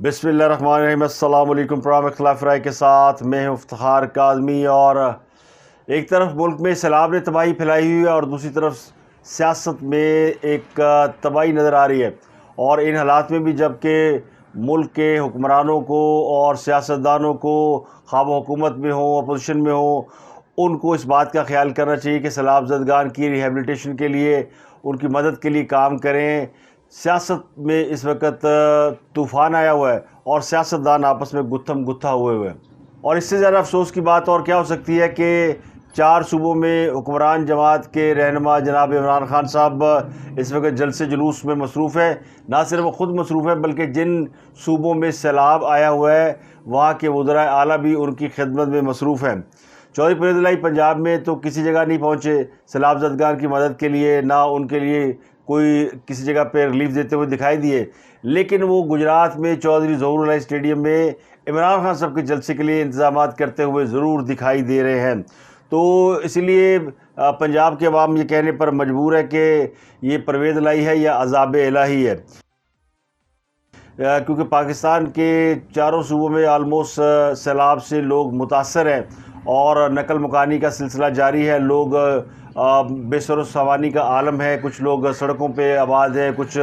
بسم اللہ الرحمن الرحیم۔ السلام علیکم۔ پروگرام اختلاف رائے کے ساتھ میں ہوں افتخار کاظمی۔ اور ایک طرف ملک میں سیلاب نے تباہی پھیلائی ہوئی ہے اور دوسری طرف سیاست میں ایک تباہی نظر آ رہی ہے، اور ان حالات میں بھی جب کہ ملک کے حکمرانوں کو اور سیاستدانوں کو، خواہ وہ حکومت میں ہوں اپوزیشن میں ہوں، ان کو اس بات کا خیال کرنا چاہیے کہ سیلاب زدگان کی ریہیبلیٹیشن کے لیے، ان کی مدد کے لیے کام کریں۔ سیاست میں اس وقت طوفان آیا ہوا ہے اور سیاستدان آپس میں گتھم گتھا ہوئے ہیں، اور اس سے زیادہ افسوس کی بات اور کیا ہو سکتی ہے کہ 4 صوبوں میں حکمران جماعت کے رہنما جناب عمران خان صاحب اس وقت جلسے جلوس میں مصروف ہیں۔ نہ صرف وہ خود مصروف ہیں بلکہ جن صوبوں میں سیلاب آیا ہوا ہے وہاں کے وزرائے اعلیٰ بھی ان کی خدمت میں مصروف ہیں۔ چودھری پرویز الہی پنجاب میں تو کسی جگہ نہیں پہنچے سیلاب زدگان کی مدد کے لیے، نہ ان کے لیے کوئی کسی جگہ پہ ریلیف دیتے ہوئے دکھائی دیے، لیکن وہ گجرات میں چودھری ظہور الہی اسٹیڈیم میں عمران خان صاحب کے جلسے کے لیے انتظامات کرتے ہوئے ضرور دکھائی دے رہے ہیں۔ تو اس لیے پنجاب کے عوام یہ کہنے پر مجبور ہے کہ یہ پرویز الہی ہے یا عذاب الہی ہے، کیونکہ پاکستان کے 4 صوبوں میں آلموسٹ سیلاب سے لوگ متاثر ہیں اور نقل مکانی کا سلسلہ جاری ہے۔ لوگ بے سر و سامانی کا عالم ہے، کچھ لوگ سڑکوں پہ آباد ہیں، کچھ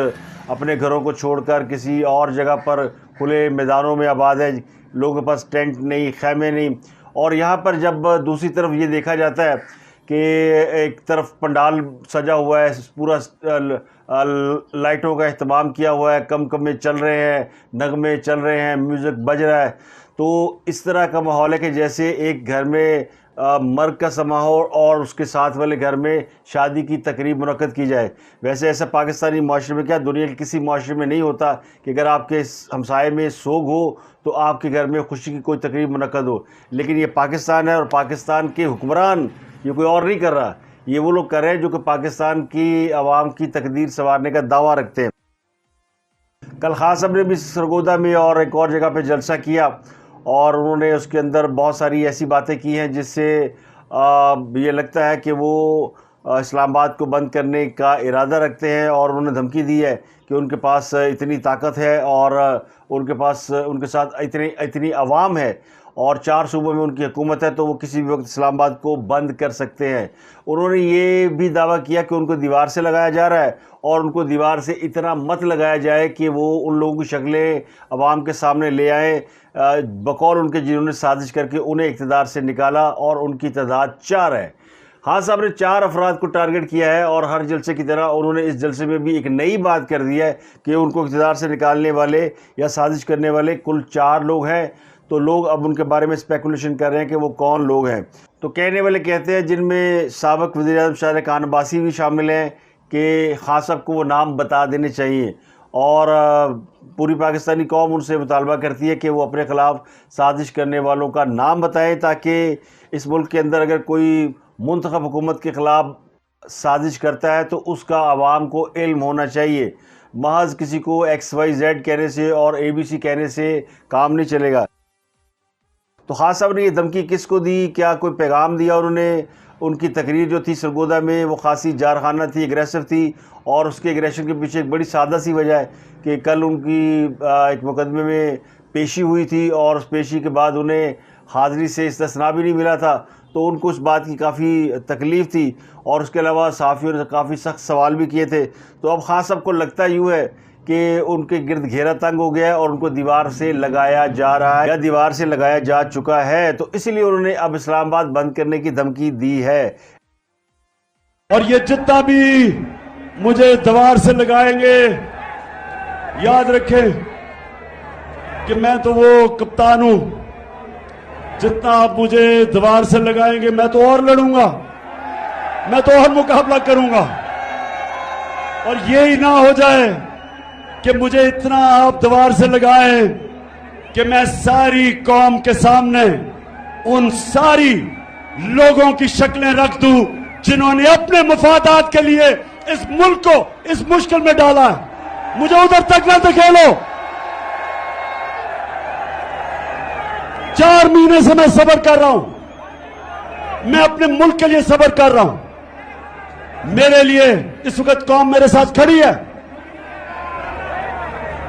اپنے گھروں کو چھوڑ کر کسی اور جگہ پر کھلے میدانوں میں آباد ہے، لوگوں کے پاس ٹینٹ نہیں، خیمے نہیں۔ اور یہاں پر جب دوسری طرف یہ دیکھا جاتا ہے کہ ایک طرف پنڈال سجا ہوا ہے، پورا لائٹوں کا اہتمام کیا ہوا ہے، کم میں چل رہے ہیں، نغمے چل رہے ہیں، میوزک بج رہا ہے، تو اس طرح کا ماحول ہے کہ جیسے ایک گھر میں مرگ کا سما ہو اور اس کے ساتھ والے گھر میں شادی کی تقریب منعقد کی جائے۔ ویسے ایسا پاکستانی معاشرے میں، کیا دنیا کے کسی معاشرے میں نہیں ہوتا کہ اگر آپ کے ہمسائے میں سوگ ہو تو آپ کے گھر میں خوشی کی کوئی تقریب منعقد ہو، لیکن یہ پاکستان ہے اور پاکستان کے حکمران یہ کوئی اور نہیں کر رہا، یہ وہ لوگ کر رہے ہیں جو کہ پاکستان کی عوام کی تقدیر سنوارنے کا دعویٰ رکھتے ہیں۔ کل خان صاحب نے بھی سرگودا میں اور ایک اور جگہ پہ جلسہ کیا، اور انہوں نے اس کے اندر بہت ساری ایسی باتیں کی ہیں جس سے یہ لگتا ہے کہ وہ اسلام آباد کو بند کرنے کا ارادہ رکھتے ہیں، اور انہوں نے دھمکی دی ہے کہ ان کے پاس اتنی طاقت ہے اور ان کے پاس ان کے ساتھ اتنی عوام ہے اور 4 صوبوں میں ان کی حکومت ہے تو وہ کسی بھی وقت اسلام آباد کو بند کر سکتے ہیں۔ انہوں نے یہ بھی دعویٰ کیا کہ ان کو دیوار سے لگایا جا رہا ہے، اور ان کو دیوار سے اتنا مت لگایا جائے کہ وہ ان لوگوں کی شکلیں عوام کے سامنے لے آئیں بقول ان کے جنہوں نے سازش کر کے انہیں اقتدار سے نکالا، اور ان کی تعداد 4 ہے۔ خان صاحب نے 4 افراد کو ٹارگٹ کیا ہے، اور ہر جلسے کی طرح انہوں نے اس جلسے میں بھی ایک نئی بات کر دی ہے کہ ان کو اقتدار سے نکالنے والے یا سازش کرنے والے کل 4 لوگ ہیں۔ تو لوگ اب ان کے بارے میں اسپیکولیشن کر رہے ہیں کہ وہ کون لوگ ہیں۔ تو کہنے والے کہتے ہیں جن میں سابق وزیر اعظم شاہ خان عباسی بھی شامل ہیں کہ خان صاحب کو وہ نام بتا دینے چاہیے، اور پوری پاکستانی قوم ان سے مطالبہ کرتی ہے کہ وہ اپنے خلاف سازش کرنے والوں کا نام بتائیں، تاکہ اس ملک کے اندر اگر کوئی منتخب حکومت کے خلاف سازش کرتا ہے تو اس کا عوام کو علم ہونا چاہیے۔ محض کسی کو XYZ کہنے سے اور ABC کہنے سے کام نہیں چلے گا۔ تو خان صاحب نے یہ دھمکی کس کو دی، کیا کوئی پیغام دیا انہوں نے؟ ان کی تقریر جو تھی سرگودا میں وہ خاصی جارحانہ تھی، اگریسو تھی، اور اس کے اگریشن کے پیچھے ایک بڑی سادہ سی وجہ ہے کہ کل ان کی ایک مقدمے میں پیشی ہوئی تھی، اور اس پیشی کے بعد انہیں حاضری سے استثناء بھی نہیں ملا تھا، تو ان کو اس بات کی کافی تکلیف تھی، اور اس کے علاوہ صحافیوں نے کافی سخت سوال بھی کیے تھے۔ تو اب خان صاحب کو لگتا یوں ہے کہ ان کے گرد گھیرا تنگ ہو گیا ہے اور ان کو دیوار سے لگایا جا رہا ہے یا دیوار سے لگایا جا چکا ہے، تو اس لیے انہوں نے اب اسلام آباد بند کرنے کی دھمکی دی ہے۔ اور یہ جتنا بھی مجھے دیوار سے لگائیں گے، یاد رکھیں کہ میں تو وہ کپتان ہوں، جتنا آپ مجھے دیوار سے لگائیں گے میں تو اور لڑوں گا، میں تو اور مقابلہ کروں گا، اور یہی نہ ہو جائے کہ مجھے اتنا آپ دیوار سے لگائیں کہ میں ساری قوم کے سامنے ان ساری لوگوں کی شکلیں رکھ دوں جنہوں نے اپنے مفادات کے لیے اس ملک کو اس مشکل میں ڈالا ہے۔ مجھے ادھر تک نہ دکھیلو۔ 4 مہینے سے میں صبر کر رہا ہوں، میں اپنے ملک کے لیے صبر کر رہا ہوں، میرے لیے اس وقت قوم میرے ساتھ کھڑی ہے۔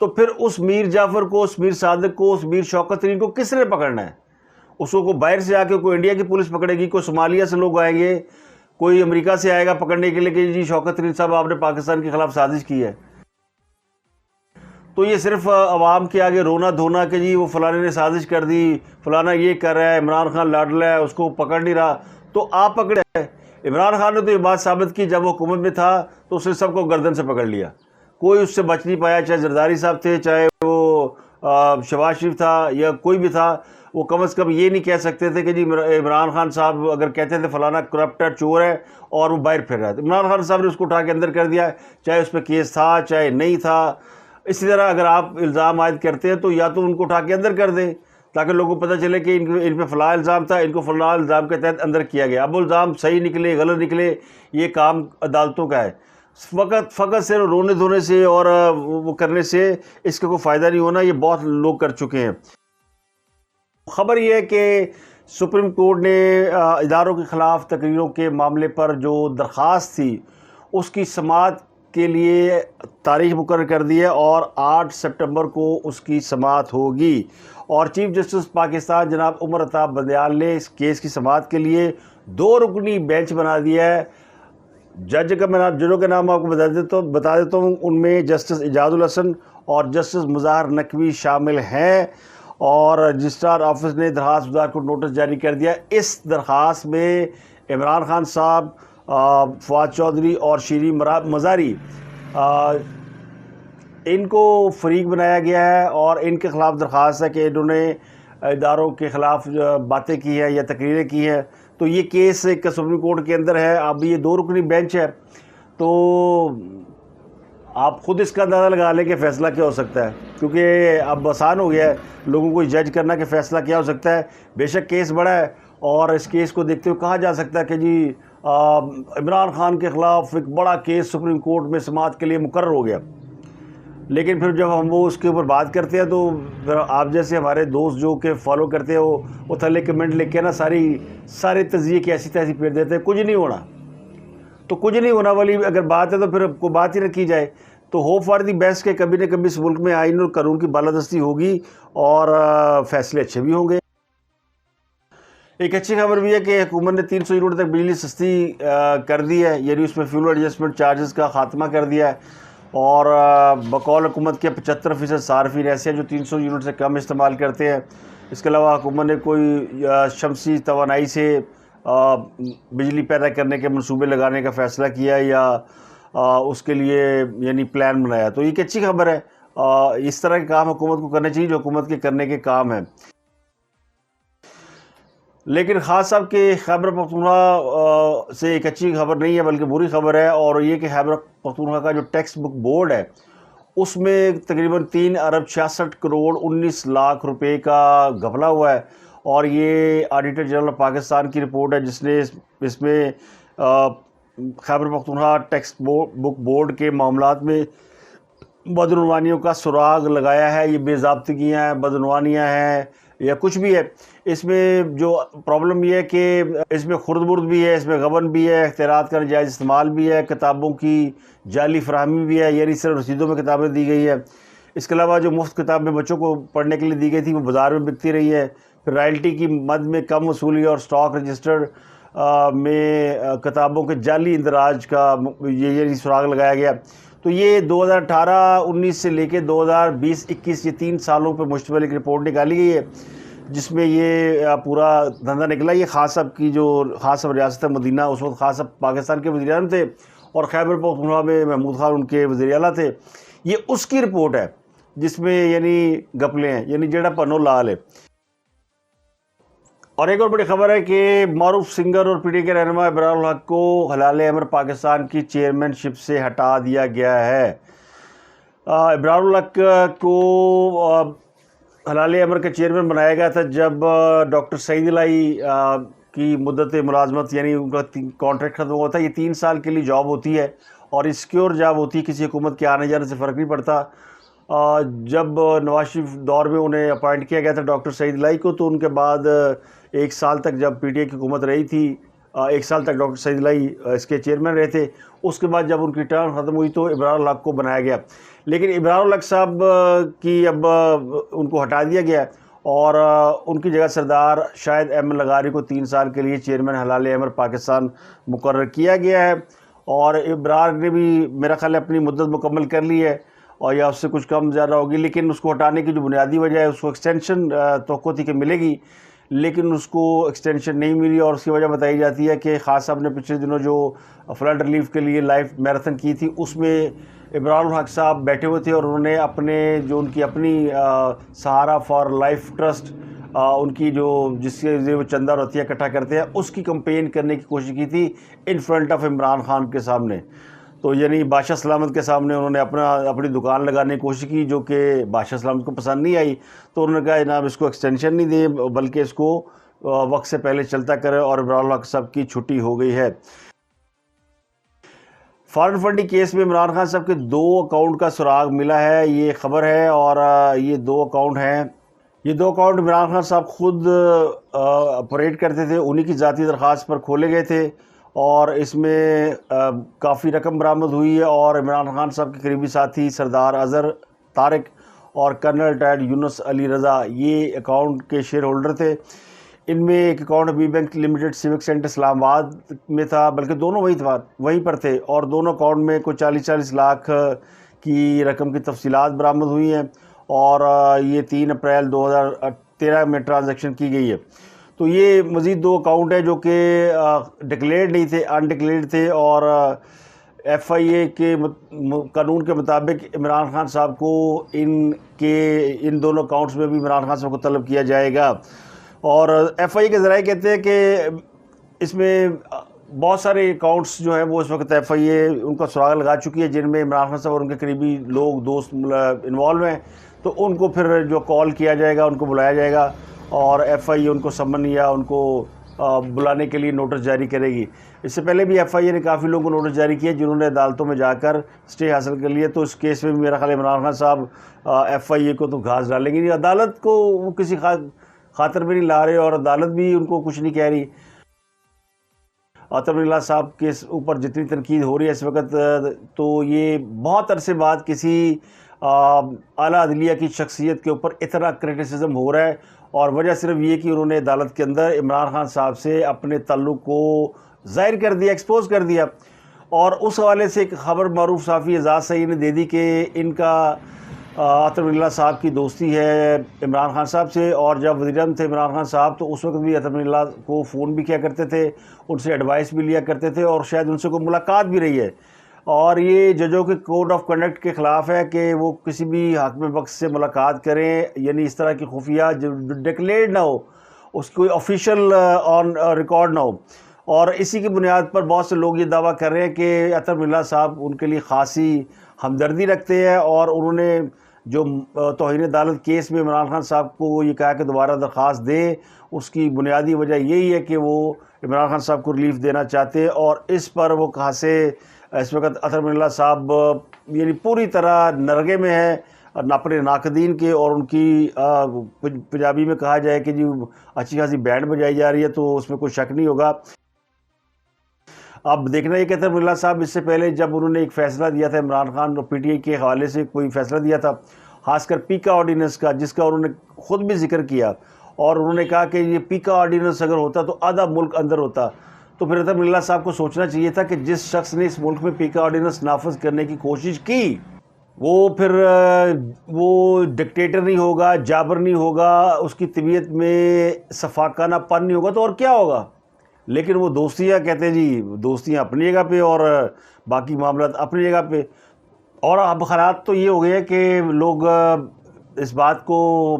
تو پھر اس میر جعفر کو، اس میر صادق کو، اس میر شوکت ترین کو کس نے پکڑنا ہے؟ اس کو باہر سے آ کے کوئی انڈیا کی پولیس پکڑے گی، کوئی صومالیہ سے لوگ آئیں گے، کوئی امریکہ سے آئے گا پکڑنے کے لیے کہ جی شوکت ترین صاحب آپ نے پاکستان کے خلاف سازش کی ہے؟ تو یہ صرف عوام کے آگے رونا دھونا کہ جی وہ فلانے نے سازش کر دی، فلانا یہ کر رہا ہے، عمران خان لاڈلا ہے، اس کو پکڑ نہیں رہا، تو آپ پکڑے ہیں۔ عمران خان نے تو یہ بات ثابت کی، جب وہ حکومت میں تھا تو اس نے سب کو گردن سے پکڑ لیا، کوئی اس سے بچ نہیں پایا، چاہے زرداری صاحب تھے، چاہے وہ شہباز شریف تھا یا کوئی بھی تھا، وہ کم از کم یہ نہیں کہہ سکتے تھے کہ جی عمران خان صاحب اگر کہتے تھے فلانا کرپٹ ہے، چور ہے اور وہ باہر پھر رہا ہے، عمران خان صاحب نے اس کو اٹھا کے اندر کر دیا، چاہے اس پہ کیس تھا چاہے نہیں تھا۔ اسی طرح اگر آپ الزام عائد کرتے ہیں تو یا تو ان کو اٹھا کے اندر کر دیں تاکہ لوگوں کو پتہ چلے کہ ان پہ فلاں الزام تھا، ان کو فلاں الزام کے تحت اندر کیا گیا۔ اب الزام صحیح نکلے غلط نکلے یہ کام عدالتوں کا ہے، فقط صرف رونے دھونے سے اور وہ کرنے سے اس کا کوئی فائدہ نہیں ہونا، یہ بہت لوگ کر چکے ہیں۔ خبر یہ ہے کہ سپریم کورٹ نے اداروں کے خلاف تقریروں کے معاملے پر جو درخواست تھی اس کی سماعت کے لیے تاریخ مقرر کر دی ہے اور 8 سپٹمبر کو اس کی سماعت ہوگی، اور چیف جسٹس پاکستان جناب عمر عطا بندیال نے اس کیس کی سماعت کے لیے 2 رکنی بینچ بنا دیا ہے۔ ججوں کے نام آپ کو بتا دیتا ہوں، ان میں جسٹس اعجاز الحسن اور جسٹس مظاہر نقوی شامل ہیں، اور رجسٹرار آفس نے درخواست گزار کو نوٹس جاری کر دیا۔ اس درخواست میں عمران خان صاحب، فواد چودھری اور شیریں مزاری ان کو فریق بنایا گیا ہے، اور ان کے خلاف درخواست ہے کہ انہوں نے اداروں کے خلاف باتیں کی ہیں یا تقریریں کی ہیں۔ تو یہ کیس ایک سپریم کورٹ کے اندر ہے، اب یہ 2 رکنی بینچ ہے، تو آپ خود اس کا اندازہ لگا لیں کہ فیصلہ کیا ہو سکتا ہے، کیونکہ اب آسان ہو گیا ہے لوگوں کو جج کرنا کہ فیصلہ کیا ہو سکتا ہے۔ بے شک کیس بڑا ہے، اور اس کیس کو دیکھتے ہوئے کہا جا سکتا ہے کہ جی عمران خان کے خلاف ایک بڑا کیس سپریم کورٹ میں سماعت کے لیے مقرر ہو گیا، لیکن پھر جب ہم وہ اس کے اوپر بات کرتے ہیں تو پھر آپ جیسے ہمارے دوست جو کہ فالو کرتے ہیں وہ تھلے کمنٹ لکھ کے نا سارے تجزیے کی ایسی تیسی پھیر دیتے ہیں، کچھ نہیں ہونا، تو کچھ نہیں ہونا والی اگر بات ہے تو پھر کوئی بات ہی رکھی جائے۔ تو ہوپ فار دی بیسٹ کہ کبھی نہ کبھی اس ملک میں آئین اور قانون کی بالادستی ہوگی اور فیصلے اچھے بھی ہوں گے۔ ایک اچھی خبر بھی ہے کہ حکومت نے 300 یونٹ تک بجلی سستی کر دی ہے، یعنی اس میں فیول ایڈجسٹمنٹ چارجز کا خاتمہ کر دیا ہے، اور بقول حکومت کے 75% صارفین ایسے ہیں جو 300 یونٹ سے کم استعمال کرتے ہیں۔ اس کے علاوہ حکومت نے کوئی شمسی توانائی سے بجلی پیدا کرنے کے منصوبے لگانے کا فیصلہ کیا ہے یا اس کے لیے یعنی پلان بنایا، تو یہ ایک اچھی خبر ہے۔ اس طرح کے کام حکومت کو کرنے چاہیے جو حکومت کے کرنے کے کام ہیں۔ لیکن خاص صاحب کہ خیبر پختونخوا سے ایک اچھی خبر نہیں ہے بلکہ بری خبر ہے، اور یہ کہ خیبر پختونخوا کا جو ٹیکسٹ بک بورڈ ہے اس میں تقریباً 3 ارب 66 کروڑ 19 لاکھ روپے کا گھپلا ہوا ہے، اور یہ آڈیٹر جنرل آف پاکستان کی رپورٹ ہے جس نے اس میں Khyber Pakhtunkhwa text book board کے معاملات میں بدعنوانیوں کا سراغ لگایا ہے۔ یہ بے ضابطگیاں ہیں، بدعنوانیاں ہیں یا کچھ بھی ہے، اس میں جو پرابلم یہ ہے کہ اس میں خرد برد بھی ہے، اس میں غبن بھی ہے، اختیارات کا ناجائز استعمال بھی ہے، کتابوں کی جعلی فراہمی بھی ہے، یعنی صرف رسیدوں میں کتابیں دی گئی ہے۔ اس کے علاوہ جو مفت کتابیں بچوں کو پڑھنے کے لیے دی گئی تھی وہ بازار میں بکتی رہی ہے، پھر رائلٹی کی مد میں کم وصولی اور سٹاک رجسٹر میں کتابوں کے جعلی اندراج کا یہ سراغ لگایا گیا۔ تو یہ 2018-19 سے لے کے 2020-21 یہ 3 سالوں پر مشتمل ایک رپورٹ نکالی گئی ہے جس میں یہ پورا دھندا نکلا۔ یہ خاص صاحب کی جو خاص صاحب ریاست مدینہ اس وقت خاص صاحب پاکستان کے وزیر اعظم تھے، اور خیبر پختونخوا میں محمود خان ان کے وزیر اعلیٰ تھے، یہ اس کی رپورٹ ہے جس میں یعنی گپلے ہیں، یعنی جیڑا پنو لال ہے۔ اور ایک اور بڑی خبر ہے کہ معروف سنگر اور پی ٹی کے رہنما ابرار الحق کو ہلال امر پاکستان کی چیئرمین شپ سے ہٹا دیا گیا ہے۔ ابرار الحق کو ہلال امر کا چیئرمین بنایا گیا تھا جب ڈاکٹر سعید الہی کی مدت ملازمت یعنی ان کا کانٹریکٹ ختم ہوا تھا۔ یہ 3 سال کے لیے جاب ہوتی ہے اور سیکیور جاب ہوتی ہے، کسی حکومت کے آنے جانے سے فرق نہیں پڑتا۔ جب نواز شریف دور میں انہیں اپوائنٹ کیا گیا تھا ڈاکٹر سعید الہی کو، تو ان کے بعد 1 سال تک جب پی ٹی آئی کی حکومت رہی تھی 1 سال تک ڈاکٹر سعید الہی اس کے چیئرمین رہے تھے۔ اس کے بعد جب ان کی ٹرم ختم ہوئی تو ابرار الحق کو بنایا گیا، لیکن ابرار الحق صاحب کی اب ان کو ہٹا دیا گیا اور ان کی جگہ سردار شاہد احمد لغاری کو 3 سال کے لیے چیئرمین ہلال احمر پاکستان مقرر کیا گیا ہے، اور ابرار نے بھی میرا خیال ہے اپنی مدت مکمل کر لی ہے اور یا اس سے کچھ کم زیادہ ہوگی، لیکن اس کو ہٹانے کی جو بنیادی وجہ ہے اس کو ایکسٹینشن توقع تھی کہ ملے گی، لیکن اس کو ایکسٹینشن نہیں ملی، اور اس کی وجہ بتائی جاتی ہے کہ خاص صاحب نے پچھلے دنوں جو فلڈ ریلیف کے لیے لائف میراتھن کی تھی اس میں ابرار الحق صاحب بیٹھے ہوئے تھے اور انہوں نے اپنے جو ان کی اپنی سہارا فار لائف ٹرسٹ ان کی جو جس کے ذریعے وہ چندہ اور عطیہ اکٹھا کرتے ہیں اس کی کمپین کرنے کی کوشش کی تھی in front of Imran Khan کے سامنے، تو یعنی بادشاہ سلامت کے سامنے انہوں نے اپنی دکان لگانے کی کوشش کی جو کہ بادشاہ سلامت کو پسند نہیں آئی، تو انہوں نے کہا جناب اس کو ایکسٹینشن نہیں دیں بلکہ اس کو وقت سے پہلے چلتا کرے، اور ابرار الحق صاحب کی چھٹی ہو گئی ہے۔ فارن فنڈنگ کیس میں عمران خان صاحب کے 2 اکاؤنٹ کا سراغ ملا ہے، یہ خبر ہے، اور یہ 2 اکاؤنٹ ہیں، یہ 2 اکاؤنٹ عمران خان صاحب خود آپریٹ کرتے تھے، انہی کی ذاتی درخواست پر کھولے گئے تھے، اور اس میں کافی رقم برآمد ہوئی ہے، اور عمران خان صاحب کے قریبی ساتھی سردار اظہر طارق اور کرنل ریٹائرڈ یونس علی رضا یہ اکاؤنٹ کے شیئر ہولڈر تھے۔ ان میں ایک اکاؤنٹ بی bank limited civic centre Islamabad میں تھا، بلکہ دونوں وہیں پر تھے، اور دونوں اکاؤنٹ میں کوئی 40 لاکھ کی رقم کی تفصیلات برآمد ہوئی ہیں، اور یہ 3 اپریل 2013 میں ٹرانزیکشن کی گئی ہے۔ تو یہ مزید 2 اکاؤنٹ ہیں جو کہ ڈکلیئرڈ نہیں تھے، انڈکلیئرڈ تھے، اور ایف آئی اے کے قانون کے مطابق عمران خان صاحب کو ان دونوں اکاؤنٹس میں بھی عمران خان صاحب کو طلب کیا جائے گا، اور ایف آئی اے کے ذرائع کہتے ہیں کہ اس میں بہت سارے اکاؤنٹس جو ہیں وہ اس وقت ایف آئی اے ان کا سراغ لگا چکی ہے جن میں عمران خان صاحب اور ان کے قریبی لوگ دوست انوالو ہیں، تو ان کو پھر جو کال کیا جائے گا ان کو بلایا جائے گا، اور ایف آئی اے ان کو سمن یا ان کو بلانے کے لیے نوٹس جاری کرے گی۔ اس سے پہلے بھی ایف آئی اے نے کافی لوگوں کو نوٹس جاری کیا جنہوں نے عدالتوں میں جا کر اسٹے حاصل کر لیے، تو اس کیس میں بھی میرا خیال عمران خان صاحب ایف آئی اے کو تو گھاس ڈالیں گے نہیں، عدالت کو وہ کسی خاطر میں نہیں لا رہے، اور عدالت بھی ان کو کچھ نہیں کہہ رہی۔ عطر اللہ صاحب کے اوپر جتنی تنقید ہو رہی ہے اس وقت، تو یہ بہت عرصے بعد کسی اعلیٰ عدلیہ کی شخصیت کے اوپر اتنا کرٹیسزم ہو رہا ہے، اور وجہ صرف یہ کہ انہوں نے عدالت کے اندر عمران خان صاحب سے اپنے تعلق کو ظاہر کر دیا، ایکسپوز کر دیا، اور اس حوالے سے ایک خبر معروف صحافی اعزاز سعید نے دے دی کہ ان کا عطر اللہ صاحب کی دوستی ہے عمران خان صاحب سے، اور جب وزیر اعظم تھے عمران خان صاحب تو اس وقت بھی عطر اللہ کو فون بھی کیا کرتے تھے، ان سے ایڈوائس بھی لیا کرتے تھے، اور شاید ان سے کوئی ملاقات بھی رہی ہے، اور یہ ججوں کے کوڈ آف کنڈکٹ کے خلاف ہے کہ وہ کسی بھی حاکم وقت سے ملاقات کریں، یعنی اس طرح کی خفیہ جو ڈکلیئرڈ نہ ہو، اس کی کوئی آفیشیل آن ریکارڈ نہ ہو، اور اسی کی بنیاد پر بہت سے لوگ یہ دعویٰ کر رہے ہیں کہ عطر اللہ صاحب ان کے لیے خاصی ہمدردی رکھتے ہیں، اور انہوں نے جو توہین عدالت کیس میں عمران خان صاحب کو یہ کہا کہ دوبارہ درخواست دیں، اس کی بنیادی وجہ یہی ہے کہ وہ عمران خان صاحب کو ریلیف دینا چاہتے ہیں، اور اس پر وہ کہاں سے اس وقت عطر اللہ صاحب یعنی پوری طرح نرغے میں ہے اپنے ناقدین کے، اور ان کی پنجابی میں کہا جائے کہ جی اچھی خاصی بینڈ بجائی جا رہی ہے، تو اس میں کوئی شک نہیں ہوگا۔ اب دیکھنا یہ کہ عطر اللہ صاحب اس سے پہلے جب انہوں نے ایک فیصلہ دیا تھا عمران خان اور پی ٹی آئی کے حوالے سے کوئی فیصلہ دیا تھا، خاص کر پیکا آرڈیننس کا، جس کا انہوں نے خود بھی ذکر کیا، اور انہوں نے کہا کہ یہ پیکا آرڈیننس اگر ہوتا تو آدھا ملک اندر ہوتا، تو پھر عطر اللہ صاحب کو سوچنا چاہیے تھا کہ جس شخص نے اس ملک میں پیکا آرڈیننس نافذ کرنے کی کوشش کی وہ پھر وہ ڈکٹیٹر نہیں ہوگا، جابر نہیں ہوگا، اس کی طبیعت میں صفاقانہ پن نہیں ہوگا، تو اور کیا ہوگا؟ لیکن وہ دوستیاں کہتے ہیں جی دوستیاں اپنی جگہ پہ اور باقی معاملات اپنی جگہ پہ، اور اب حالات تو یہ ہو گئے ہیں کہ لوگ اس بات کو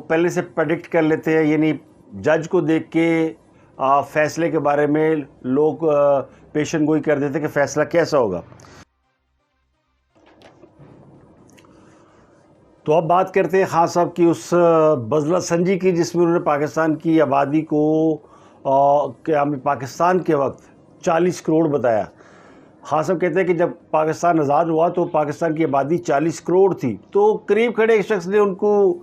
پہلے سے پریڈکٹ کر لیتے ہیں، یعنی جج کو دیکھ کے فیصلے کے بارے میں لوگ پیشن گوئی کر دیتے کہ فیصلہ کیسا ہوگا۔ تو اب بات کرتے ہیں خان صاحب کی اس بزلہ سنجی کی جس میں انہوں نے پاکستان کی آبادی کو قیام پاکستان کے وقت 40 کروڑ بتایا۔ خان صاحب کہتے ہیں کہ جب پاکستان آزاد ہوا تو پاکستان کی آبادی 40 کروڑ تھی، تو قریب کھڑے ایک شخص نے ان کو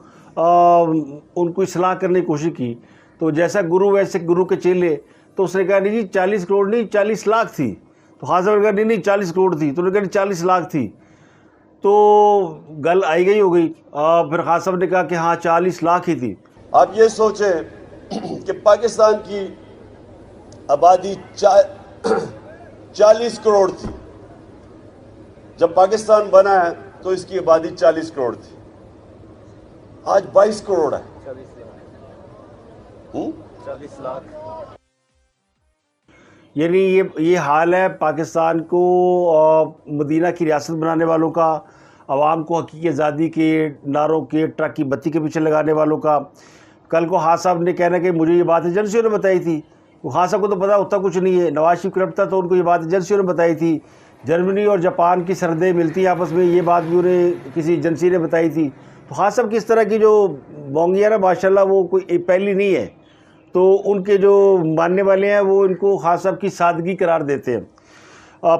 اصلاح کرنے کی کوشش کی، تو جیسا گرو ویسے گرو کے چیلے، تو اس نے کہا نہیں جی 40 کروڑ نہیں 40 لاکھ تھی، تو خان صاحب نے کہا نہیں 40 کروڑ تھی، تو انہوں نے کہا 40 لاکھ تھی، تو گل آئی گئی ہو گئی. پھر خان صاحب نے کہا کہ ہاں 40 لاکھ ہی تھی. آپ یہ سوچیں کہ پاکستان کی آبادی 40 کروڑ تھی. جب پاکستان بنا ہے تو اس کی آبادی 40 کروڑ تھی. آج 22 کروڑ ہے. 40 لاکھ. یعنی یہ حال ہے پاکستان کو مدینہ کی ریاست بنانے والوں کا، عوام کو حقیقی آزادی کے نعروں کے، ٹرک کی بتی کے پیچھے لگانے والوں کا. کل کو خان صاحب نے کہنا کہ مجھے یہ بات ایجنسیوں نے بتائی تھی. خان صاحب کو تو پتا ہوتا کچھ نہیں ہے. نواز شریف کرپٹ تھا تو ان کو یہ بات ایجنسیوں نے بتائی تھی. جرمنی اور جاپان کی سرحدیں ملتی ہیں آپس میں، یہ بات بھی انہیں کسی ایجنسی نے بتائی تھی. تو خان صاحب کی اس طرح کی جو بونگی ہے نا ماشاءاللہ وہ کوئی پہلی نہیں ہے. تو ان کے جو ماننے والے ہیں وہ ان کو خان صاحب کی سادگی قرار دیتے ہیں.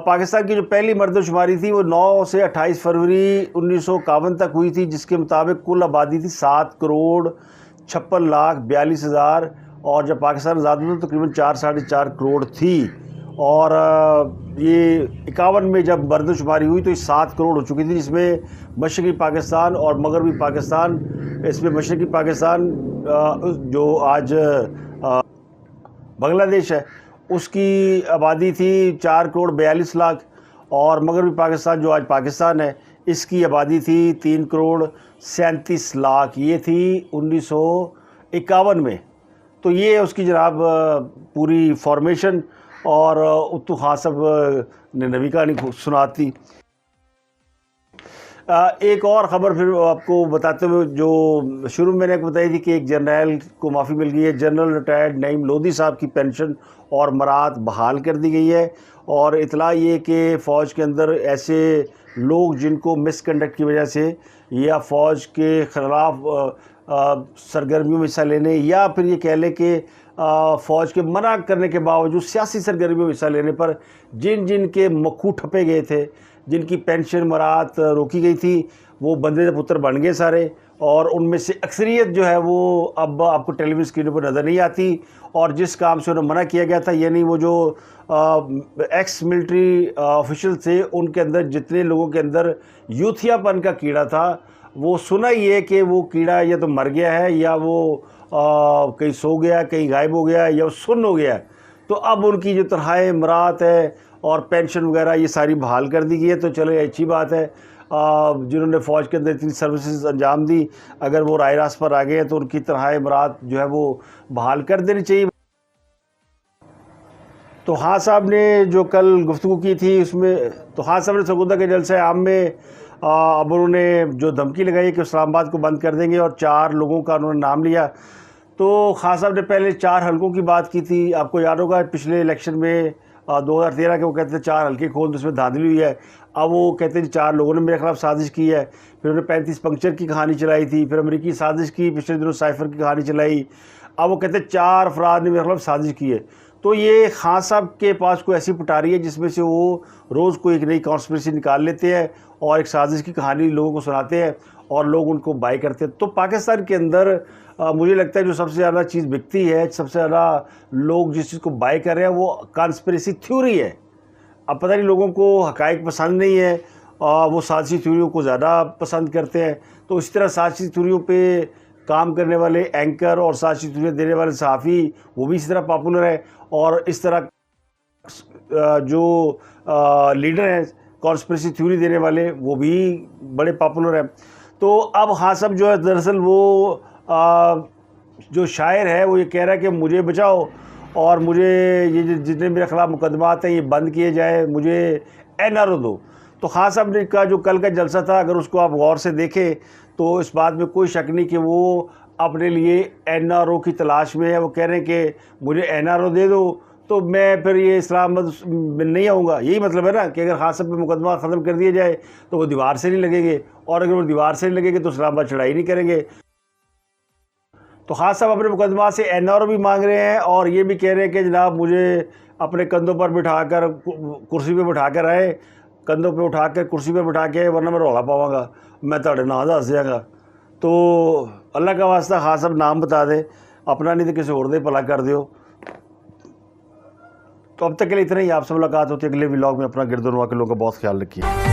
پاکستان کی جو پہلی مردم شماری تھی وہ 9 سے 28 فروری 1951 تک ہوئی تھی، جس کے مطابق کل آبادی تھی 7 کروڑ 56 لاکھ 42 ہزار، اور جب پاکستان آزاد ہوا تو تقریباً 4.5 کروڑ تھی. اور یہ 51 میں جب مردم شماری ہوئی تو یہ 7 کروڑ ہو چکی تھی، جس میں مشرقی پاکستان اور مغربی پاکستان، اس میں مشرقی پاکستان جو آج بنگلہ دیش ہے اس کی آبادی تھی 4 کروڑ 42 لاکھ، اور مغربی پاکستان جو آج پاکستان ہے اس کی آبادی تھی 3 کروڑ 37 لاکھ. یہ تھی 1951 میں. تو یہ اس کی جناب پوری فارمیشن، اور اتو خان صاحب نے نبی کہانی سناتی. ایک اور خبر پھر آپ کو بتاتے ہوئے، جو شروع میں نے بتائی تھی کہ ایک جرنیل کو معافی مل گئی ہے. جنرل ریٹائرڈ نعیم لودھی صاحب کی پینشن اور مراد بحال کر دی گئی ہے. اور اطلاع یہ کہ فوج کے اندر ایسے لوگ جن کو مس کنڈکٹ کی وجہ سے یا فوج کے خلاف سرگرمیوں میں حصہ لینے، یا پھر یہ کہہ لیں کہ فوج کے منع کرنے کے باوجود سیاسی سرگرمیوں میں حصہ لینے پر جن کے مکھو ٹھپے گئے تھے، جن کی پینشن مراد روکی گئی تھی، وہ بندے پتر بن گئے سارے. اور ان میں سے اکثریت جو ہے وہ اب آپ کو ٹیلی ویژن اسکرینوں پر نظر نہیں آتی. اور جس کام سے انہیں منع کیا گیا تھا، یعنی وہ جو ایکس ملٹری آفیشل تھے، ان کے اندر جتنے لوگوں کے اندر یوتھیا پن کا کیڑا تھا، وہ سنا یہ کہ وہ کیڑا یا تو مر گیا ہے، یا وہ کہیں سو گیا، کہیں غائب ہو گیا، یا وہ سن ہو گیا. تو اب ان کی جو تنخواہیں مراد ہے اور پینشن وغیرہ یہ ساری بحال کر دی گئی ہے. تو چلے اچھی بات ہے. جنہوں نے فوج کے اندر اتنی سروسز انجام دی، اگر وہ رائے راست پر آ گئے ہیں تو ان کی تنخواہیں مراد جو ہے وہ بحال کر دینی چاہیے. تو خان صاحب نے جو کل گفتگو کی تھی اس میں، تو خان صاحب نے سرگودا کے جلسہ عام میں اب انہوں نے جو دھمکی لگائی کہ اسلام آباد کو بند کر دیں گے، اور 4 لوگوں کا انہوں نے نام لیا. تو خان صاحب نے پہلے 4 حلقوں کی بات کی تھی. آپ کو یاد ہوگا پچھلے الیکشن میں 2013 کے وہ کہتے ہیں 4 حلقے کھول تو اس میں دھاندلی ہوئی ہے. اب وہ کہتے ہیں 4 لوگوں نے میرے خلاف سازش کی ہے. پھر انہوں نے 35 پنکچر کی کہانی چلائی تھی، پھر امریکی سازش کی، پچھلے دنوں سائفر کی کہانی چلائی. اب وہ کہتے ہیں 4 افراد نے میرے خلاف سازش کی ہے. تو یہ خان صاحب کے پاس کوئی ایسی پٹاری ہے جس میں سے وہ روز کوئی ایک نئی کانسپریسی نکال لیتے ہیں اور ایک سازش کی کہانی لوگوں کو سناتے ہیں اور لوگ ان کو بائی کرتے ہیں. تو پاکستان کے اندر مجھے لگتا ہے جو سب سے زیادہ چیز بکتی ہے، سب سے زیادہ لوگ جس چیز کو بائی کر رہے ہیں وہ کانسپریسی تھیوری ہے. اب پتہ نہیں لوگوں کو حقائق پسند نہیں ہے، وہ سازشی تھیوریوں کو زیادہ پسند کرتے ہیں. تو اسی طرح سازشی تھیوریوں پہ کام کرنے والے اینکر اور سازشی تھیوریاں دینے والے صحافی وہ بھی اسی طرح پاپولر ہیں، اور اس طرح جو لیڈر ہیں کانسپریسی تھیوری دینے والے وہ بھی بڑے پاپولر ہیں. تو اب خان صاحب جو ہے دراصل وہ جو شاعر ہے وہ یہ کہہ رہا ہے کہ مجھے بچاؤ اور مجھے یہ جتنے میرے خلاف مقدمات ہیں یہ بند کیے جائے، مجھے این آر او دو. تو خان صاحب نے کا جو کل کا جلسہ تھا اگر اس کو آپ غور سے دیکھیں تو اس بات میں کوئی شک نہیں کہ وہ اپنے لیے این آر او کی تلاش میں ہے. وہ کہہ رہے ہیں کہ مجھے این آر او دے دو تو میں پھر یہ اسلام آباد میں نہیں آؤں گا. یہی مطلب ہے نا کہ اگر خان صاحب پہ مقدمہ ختم کر دیا جائے تو وہ دیوار سے نہیں لگیں گے، اور اگر وہ دیوار سے نہیں لگیں گے تو اسلام آباد چڑھائی نہیں کریں گے. تو خان صاحب اپنے مقدمات سے این آر او بھی مانگ رہے ہیں اور یہ بھی کہہ رہے ہیں کہ جناب مجھے اپنے کندھوں پر بٹھا کر کرسی پہ بٹھا کر آئے، کندھوں پہ اٹھا کر کرسی پہ بٹھا کے، ورنہ میں رولا پاواں گا، میں تھوڑے نام دس دیاں گا. تو اللہ کا واسطہ خان صاحب نام بتا دے اپنا، نہیں تو کسی اور دے بھلا کر دیو. تو اب تک کے لیے اتنا ہی. آپ سے ملاقات ہوتی ہے اگلے ولاگ میں. اپنا گرد و نواح کے لوگوں کا بہت خیال رکھیے.